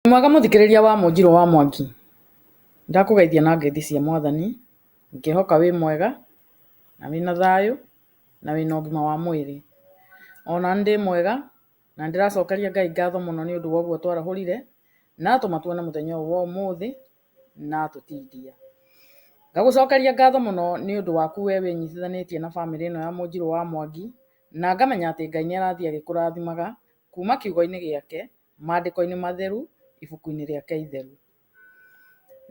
Mwega muthikiriria wa Munjiro wa Mwangi, ndakugeithia na ngeithi cia Mwathani, ngihoka wi mwega na wina thayu na wina ugima wa mwiri. Ona ndi mwega na ndiracokeria Ngai ngatho muno ni undu wa uguo twarahurire na atuma tuone muthenya uyu wa umuthi na atutindia. Ngagucokeria ngatho muno ni undu waku we winyitithanitie na family ino ya Munjiro wa Mwangi, na ngamenya ati Ngai ni arathii agikurathimaga kuma kiugo-ini giake, maandiko-ini matheru, ibuku-ini riake itheru.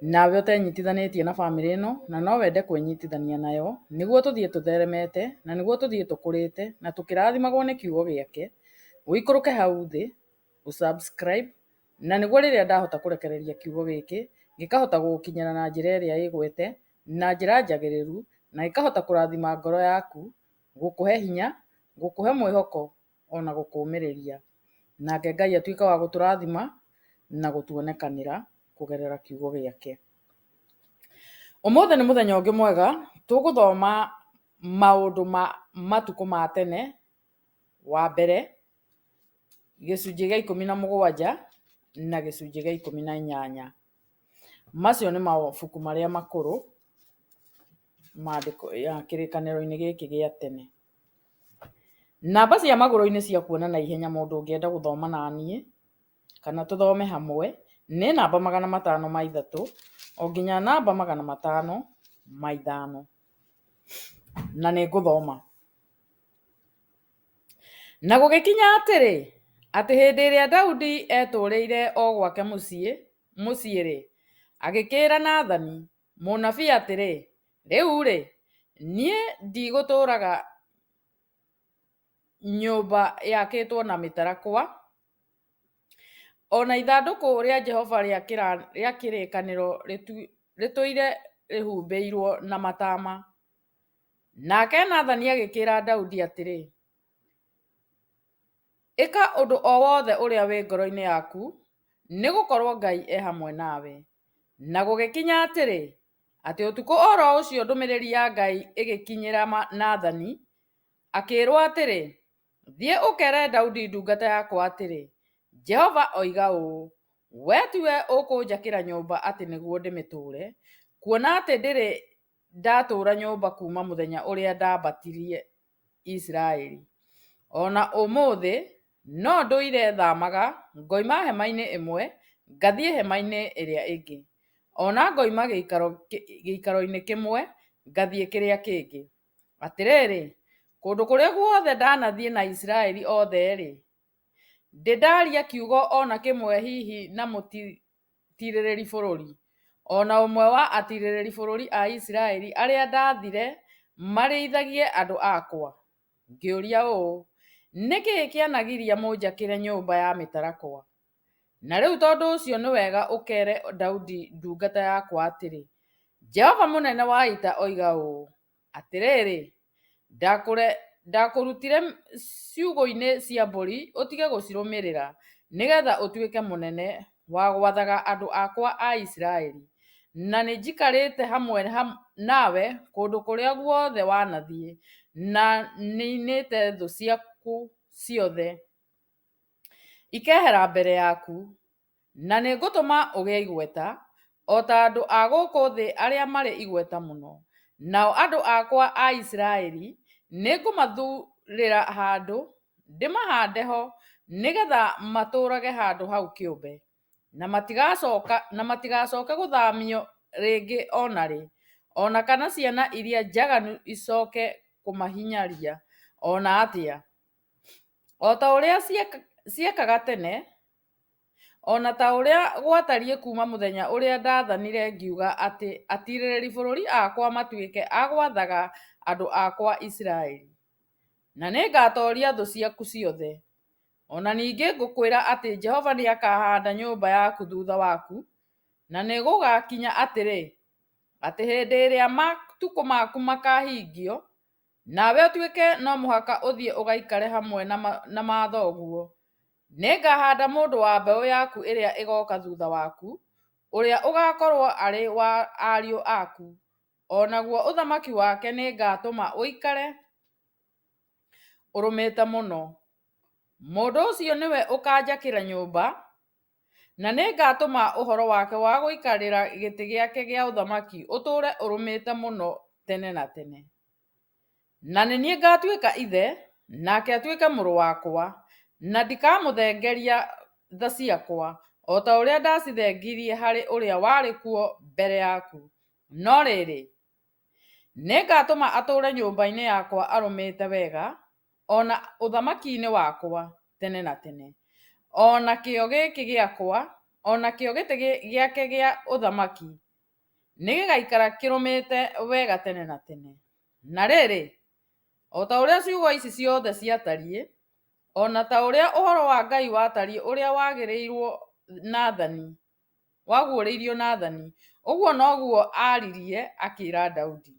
Nawe utenyitithanitie na family ino na no wende kwinyitithania nayo niguo tuthie tutheremete na niguo tuthie tukurite na tukirathimagwo ni kiugo giake, uikuruke hau thi usubscribe, na niguo riria ndahota kurekereria kiugo giki gikahota gugukinyira na njira iria igwete, na njira njagiriru, na ikahota kurathima ngoro yaku, gukuhe hinya, gukuhe mwihoko ona gukumiriria. Nake Ngai atuike wa guturathima na gutuonekanira kugerera kiugo giake. Umuthi ni muthenya ungi mwega, tuguthoma maundu ma matuku ma tene. Wa mbere gicunji gia 17 na gicunji gia 18. Macio ni mabuku maria makuru maandiko ya kirikaniro-ini giki gia tene. Namba cia maguru-ini cia kuona na ihenya mundu ungienda guthoma nanie kana tuthome hamwe ni namba 503 o nginya namba 505 na ni nguthoma. Na gugikinya atiri ati hindi iria Daudi eturiire o gwake mucii ri, agikira Nathani munabii atiri, riu ri nie ndiguturaga nyumba yakitwo na mitarakwa, ona ithanduku ria Jehova ria kirikaniro rituire rihumbiirwo na matama. Nake Nathani agikira Daudi atiri, ika undu o wothe uria wi ngoro-ini yaku, ni gukorwo Ngai e hamwe nawe. Na gugikinya atiri ati utuku oro ucio ndumiriri ya Ngai igikinyira Nathani, akirwo atiri, thie ukere Daudi ndungata yakwa atiri, Jehova oiga uu, we tiwe ukunjakira nyumba ati niguo ndimiture, kuona ati ndiri ndatura nyumba kuma muthenya uria ndambatirie Israeli. Ona umuthi no nduire thamaga, ngoima hema-ini imwe ngathie hema-ini iria ingi, ona ngoima giikaro-ini kimwe ngathie kiria kingi. Atiriri, kundu kuria guothe ndanathie na Israeli othe ri, ndindaria kiugo ona kimwe hihi na mutiririri bururi, ona umwe wa atiririri bururi a Israeli aria ndathire marithagie andu akwa. Ngiuria uu, niki kianagiria munjakire nyumba ya mitarakwa? Na riu tondu ucio ni wega ukere Daudi ndungata yakwa atiri, Jehova munene wa ita oiga uu, atiriri, ndakurutire ciugo-ini cia mburi utige gucirumirira, nigetha utuike munene wa gwathaga andu akwa a Israeli. Na ni njikarite hamwe nawe kundu kuria guothe wanathie, na ninite thu ciaku ciothe ikehera mbere yaku, na ni ngutuma ugie igweta o ta andu a guku thi aria mari igweta muno. Nao andu akwa a Israeli ni ngumathurira handu ndimahande ho, nigetha maturage handu hau kiumbe, na matigacoke guthamio ringi ona ri, ona kana ciana iria njaganu icoke kumahinyaria ona atia. O ta uria ciekaga tene, ona ta uria gwatarie kuma muthenya uria ndathanire ngiuga ati atiririri bururi akwa matuike a gwathaga andu akwa Israeli. Na ningatoria thu ciaku ciothe. Ona ningi ngukwira ati Jehova niakahanda nyumba yaku thutha waku, na nigugakinya atiri, ati hindi iria matuku maku makahingio, nawe utuike no muhaka uthie ugaikare hamwe na mathoguo, ningahanda mundu wa mbeu yaku iria igoka thutha waku, uria ugakorwo ari wa ariu aku, onaguo uthamaki wake ningatuma uikare urumite muno. Mundu ucio niwe ukanjakira nyumba, na nĩngatũma ũhoro wake wa gũikarĩra gĩtĩ gĩake gĩa ũthamaki ũtũũre ũrũmĩte mũno tene na tene. Na nĩ niĩ ngatuĩka ithe, nake atuĩke mũrũ wakwa, na ndikamũthengeria tha ciakwa o ta ũrĩa ndacithengirie harĩ ũrĩa warĩ kuo mbere yaku. No rĩrĩ, nĩngatũma atũũre nyũmba-inĩ yakwa arũmĩte wega, ona ũthamaki-inĩ wakwa tene na tene. Ona kĩo gĩkĩ gĩakwa, ona kĩo gĩtĩ gĩake gĩa ũthamaki nĩgĩgaikara kĩrũmĩte wega tene na tene. Na rĩrĩ, o ta ũrĩa ciugo ici ciothe ciatariĩ, ona ta ũrĩa ũhoro wa Ngai watariĩ ũrĩa waguũrĩirio Nathani, ũguo noguo aririe akĩĩra Daudi.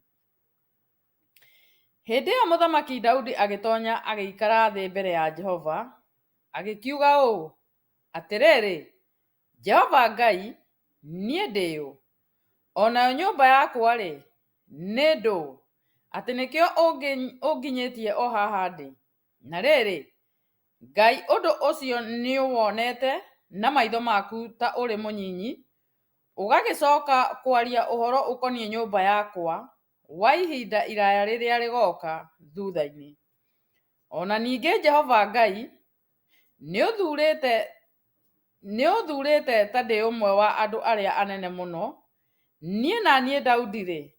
Hĩndĩ ĩyo mũthamaki Daudi agĩtoonya agĩikara thĩ mbere ya Jehova, agĩkiuga ũũ atĩrĩrĩ, Jehova Ngai, niĩ ndĩ ũ, onayo nyũmba yakwa-rĩ, nĩ ndũ, atĩ nĩkĩo ũnginyĩtie o haha ndĩ. Na rĩrĩ, Ngai, ũndũ ũcio nĩũwonete na maitho maku ta ũrĩ mũnyinyi, ũgagĩcoka kwaria ũhoro ũkoniĩ nyũmba yakwa wa ihinda iraya rĩrĩa rĩgoka thutha-inĩ. Ona ningĩ Jehova Ngai, nĩũthurĩte ta ndĩ ũmwe wa andũ arĩa anene mũno, niĩ na niĩ Daudi-rĩ,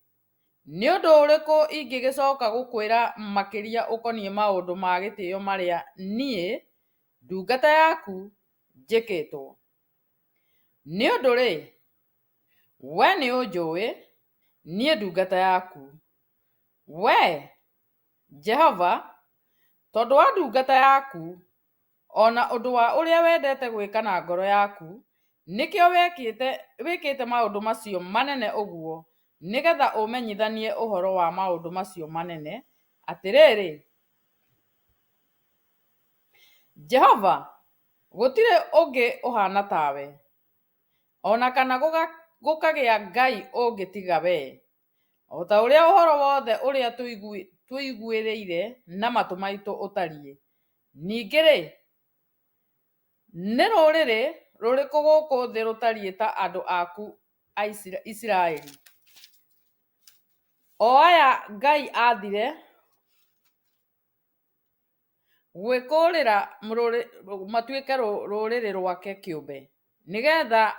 nĩ ũndũ ũrĩkũ ingĩgĩcoka gũkwĩra makĩria ũkoniĩ maũndũ ma gĩtĩĩo marĩa niĩ ndungata yaku njĩkĩtwo? Nĩ ũndũ-rĩ, we nĩũnjũĩ niĩ ndungata yaku, we Jehova, tondũ wa ndungata yaku, ona ũndũ wa ũrĩa wendete gwĩka na ngoro yaku, nĩkĩo wĩkĩte maũndũ macio manene ũguo, nĩgetha ũmenyithanie ũhoro wa maũndũ macio manene. Atĩrĩrĩ, Jehova, gũtirĩ ũngĩ ũhana tawe, ona kana gũkagĩa Ngai ũngĩ tiga we, o ta ũrĩa ũhoro wothe ũrĩa tũiguĩrĩire na matũ maitũ ũtariĩ. Ningĩ-rĩ, nĩ rũrĩrĩ rũrĩkũ gũkũ thĩ rũtariĩ ta andũ aku a Isiraeli, o aya Ngai athire gwĩkũrĩra matuĩke rũrĩrĩ rwake kĩũmbe, nĩgetha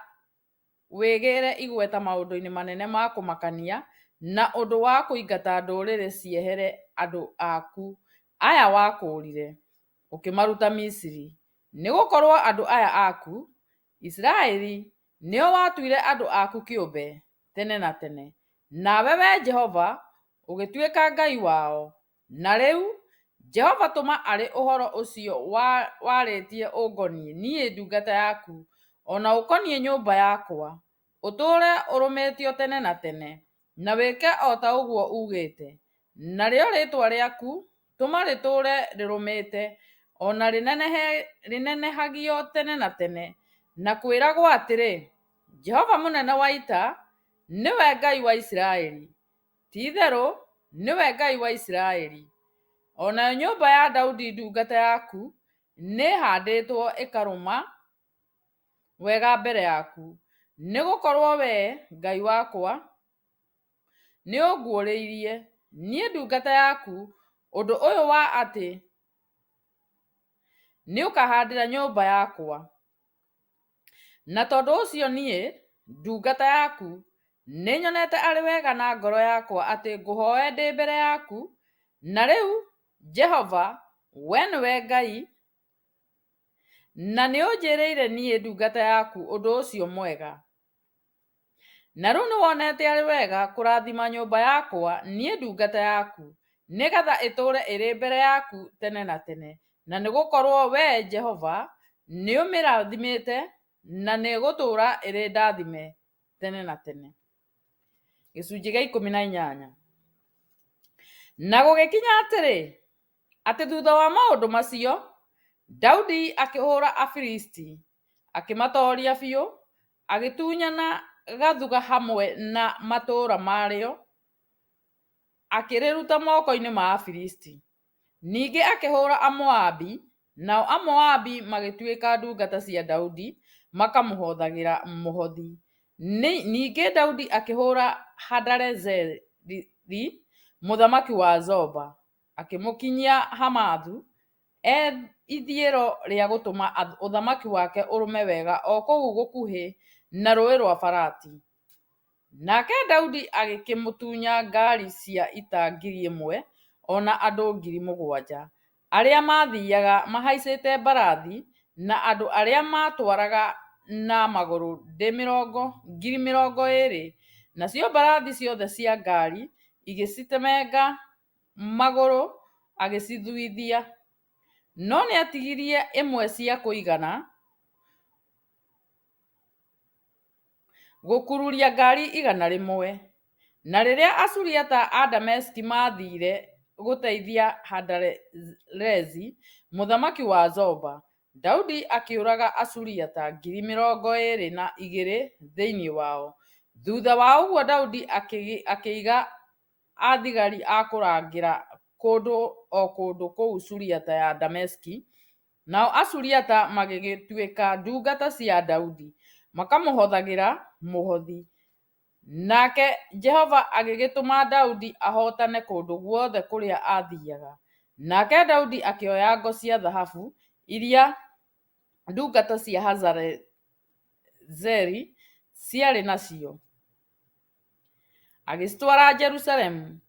wĩgĩre igweta maũndũ-inĩ manene ma kũmakania na ũndũ wa kũingata ndũrĩrĩ ciehere andũ aku aya wakũũrire ũkĩmaruta Misiri. Nĩgũkorwo andũ aya aku Isiraeli nĩo watuire andũ aku kĩũmbe tene na tene, nawe we Jehova ũgĩtuĩka Ngai wao. Na rĩu Jehova, tũma arĩ ũhoro ũcio warĩtie ũngoniĩ niĩ ndungata yaku, ona ũkoniĩ nyũmba yakwa, ũtũũre ũrũmĩtio tene na tene, na wĩke o ta ũguo ugĩte. Narĩo rĩĩtwa rĩaku tũma rĩtũũre rĩrũmĩte, ona rĩnenehagio tene na tene, na kwĩragwo atĩrĩ, Jehova mũnene wa ita nĩwe Ngai wa Isiraeli, ti-itherũ nĩwe Ngai wa Isiraeli. Onayo nyũmba ya Daudi ndungata yaku nĩĩhandĩtwo ĩkarũma wega mbere yaku, nĩgũkorwo we Ngai wakwa nĩũnguũrĩirie niĩ ndungata yaku ũndũ ũyũ wa atĩ nĩũkahandĩra nyũmba yakwa. Na tondũ ũcio niĩ ndungata yaku nĩnyonete arĩ wega na ngoro yakwa atĩ ngũhooe ndĩ mbere yaku. Na rĩu Jehova, we nĩwe Ngai, na nĩũnjĩrĩire niĩ ndungata yaku ũndũ ũcio mwega. Na rĩu nĩwonete arĩ wega kũrathima nyũmba yakwa niĩ ndungata yaku, nĩgetha ĩtũũre ĩrĩ mbere yaku tene na tene. Na nĩgũkorwo we Jehova nĩũmĩrathimĩte, na nĩĩgũtũũra ĩrĩ ndathime tene na tene. Gĩcunjĩ gĩa 18. Na gũgĩkinya atĩrĩ, atĩ thutha wa maũndũ macio, Daudi akĩhũũra Afilisti, akĩmatooria biũ, agĩtunyana Gathuga hamwe na matũũra marĩo, akĩrĩruta moko-inĩ ma Afilisti. Ningĩ akĩhũũra Amoabi, Nao Amoabi magĩtuĩka ndungata cia Daudi makamũhũthagĩra mũhothi. Ningĩ Daudi akĩhũra Hadarezeri mũthamaki wa Zoba, akĩmũkinyia Hamathu ithĩĩro rĩa gũtũma ũthamaki wake ũrũme wega o kũu gũkuhĩ na rũũĩ rwa Farati. Nake Daudi agĩkĩmũtunya ngaari cia ita 1,000 ona andũ 7,000 arĩa mathiaga mahaicĩte mbarathi, na andũ arĩa matwaraga na magũrũ 20,000. Nacio mbarathi ciothe cia ngaari igĩcitemenga magũrũ agĩcithuithia, no nĩatigirie imwe cia kũigana gũkururia ngaari 100. Na rĩrĩa Asuriata a Dameski mathire gũteithia Hadarezeri mũthamaki wa Zoba, Daudi akĩũraga Asuriata 22,000 thĩinĩ wao. Thutha wa ũguo Daudi akĩiga athigari a kũrangĩra kũndũ o kũndũ kũu Suriata ya Dameski. Nao Asuriata magĩgĩtuĩka ndungata cia Daudi makamũhũthagĩra mũhothi. Nake Jehova agĩgĩtũma Daudi ahotane kũndũ guothe kũrĩa athiaga. Nake Daudi akĩoya ngo cia thahabu iria ndungata cia Hadarezeri ciarĩ nacio, agĩcitwara Jerusalemu.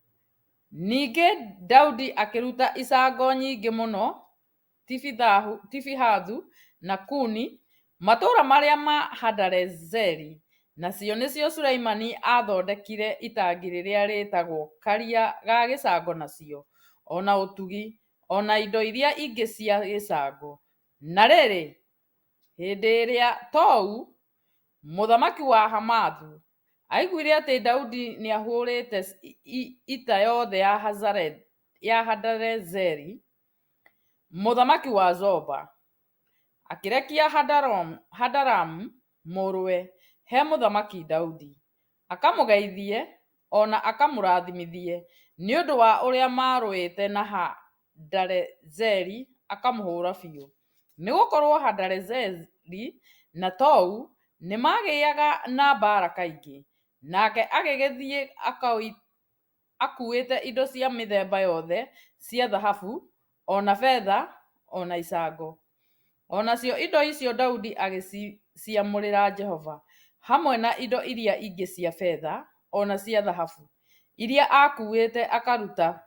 Ningĩ Daudi akĩruta icango nyingĩ mũno Tifihathu na Kuni, matũũra marĩa ma Hadarezeri. Nacio nĩcio Sulaimani athondekire itangi rĩrĩa rĩtagwo Karia ga gĩcango nacio, ona ũtugi, ona indo iria ingĩ cia gĩcango. Na rĩrĩ, hĩndĩ ĩrĩa Tou mũthamaki wa Hamathu aiguire atĩ Daudi nĩahũrĩte ita yothe ya Hadarezeri mũthamaki wa Zoba, akĩrekia Hadaramu mũrũwe he mũthamaki Daudi, akamũgeithie ona akamũrathimithie nĩ ũndũ wa ũrĩa marũĩte na Hadarezeri, akamũhũra biũ. Nĩgũkorwo Hadarezeri na Tou nĩmagĩaga na mbara kaingĩ. Nake agĩgĩthiĩ akuĩte indo cia mĩthemba yothe cia thahabu, ona betha, ona icango. Onacio indo icio Daudi agĩciamũrĩra Jehova, hamwe na indo iria ingĩ cia betha ona cia thahabu iria akuĩte akaruta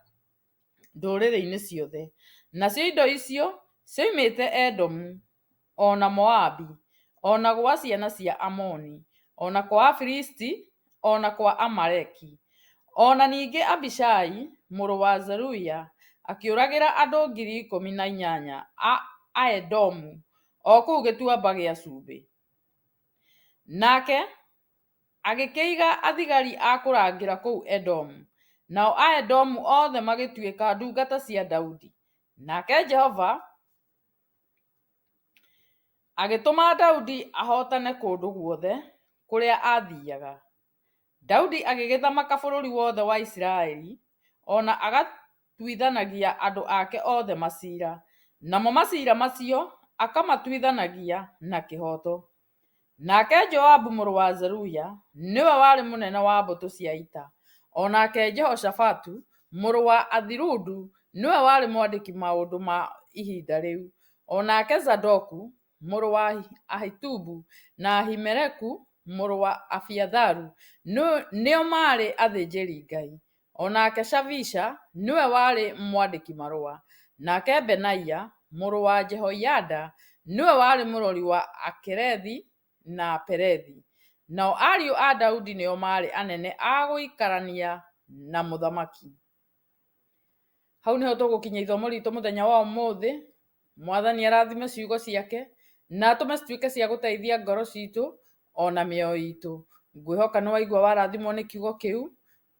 ndũrĩrĩ-inĩ ciothe. Nacio indo icio cioimĩte Edomu, ona Moabi, ona gwa ciana cia Amoni, ona kwa Afilisti, ona kwa Amaleki. Ona ningĩ Abishai mũrũ wa Zeruia akĩũragĩra andũ 18,000 a Edomu o kũu gĩtuamba gĩa Cumbĩ. Nake agĩkĩiga athigari a kũrangĩra kũu Edomu, nao a Edomu othe magĩtuĩka ndungata cia Daudi. Nake Jehova agĩtũma Daudi ahotane kũndũ guothe kũrĩa athiaga. Daudi agĩgĩthamaka bũrũri wothe wa Isiraeli, ona agatuithanagia andũ ake othe maciira, namo maciira macio akamatuithanagia na kĩhoto. Nake Joabu mũrũ wa Zeruia nĩwe warĩ mũnene wa mbũtũ cia ita. Onake Jehoshafatu mũrũ wa Athiludu nĩwe warĩ mwandĩki maũndũ ma ihinda rĩu. Onake Zadoku mũrũ wa Ahitubu na Ahimeleku mũrũ wa Abiatharu nĩo marĩ athĩnjĩri Ngai. Onake Shavisha nĩwe warĩ mwandĩki marũa. Nake Benaia mũrũ wa Jehoiada nĩwe warĩ mũrori wa Akerethi na Perethi. Nao ariũ a Daudi nĩo marĩ anene a gũikarania na mũthamaki. Hau nĩho tũgũkinya ithomo ritũ mũthenya wa ũmũthĩ. Mwathani arathime ciugo ciake na atũme cituĩke cia gũteithia ngoro citũ ona mĩoyo itũ. Ngwĩhoka nĩwaigua warathimwo nĩ kiugo kĩu.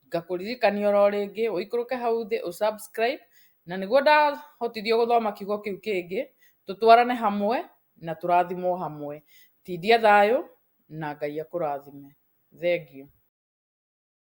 Ngakũririkania oro rĩngĩ ũikũrũke hau thĩ ũsubscribe, na nĩguo ndahotithio gũthoma kiugo kĩu kĩngĩ, tũtwarane hamwe na tũrathimwo hamwe. Tindia thayũ na Ngai akũrathime. Thengiũ.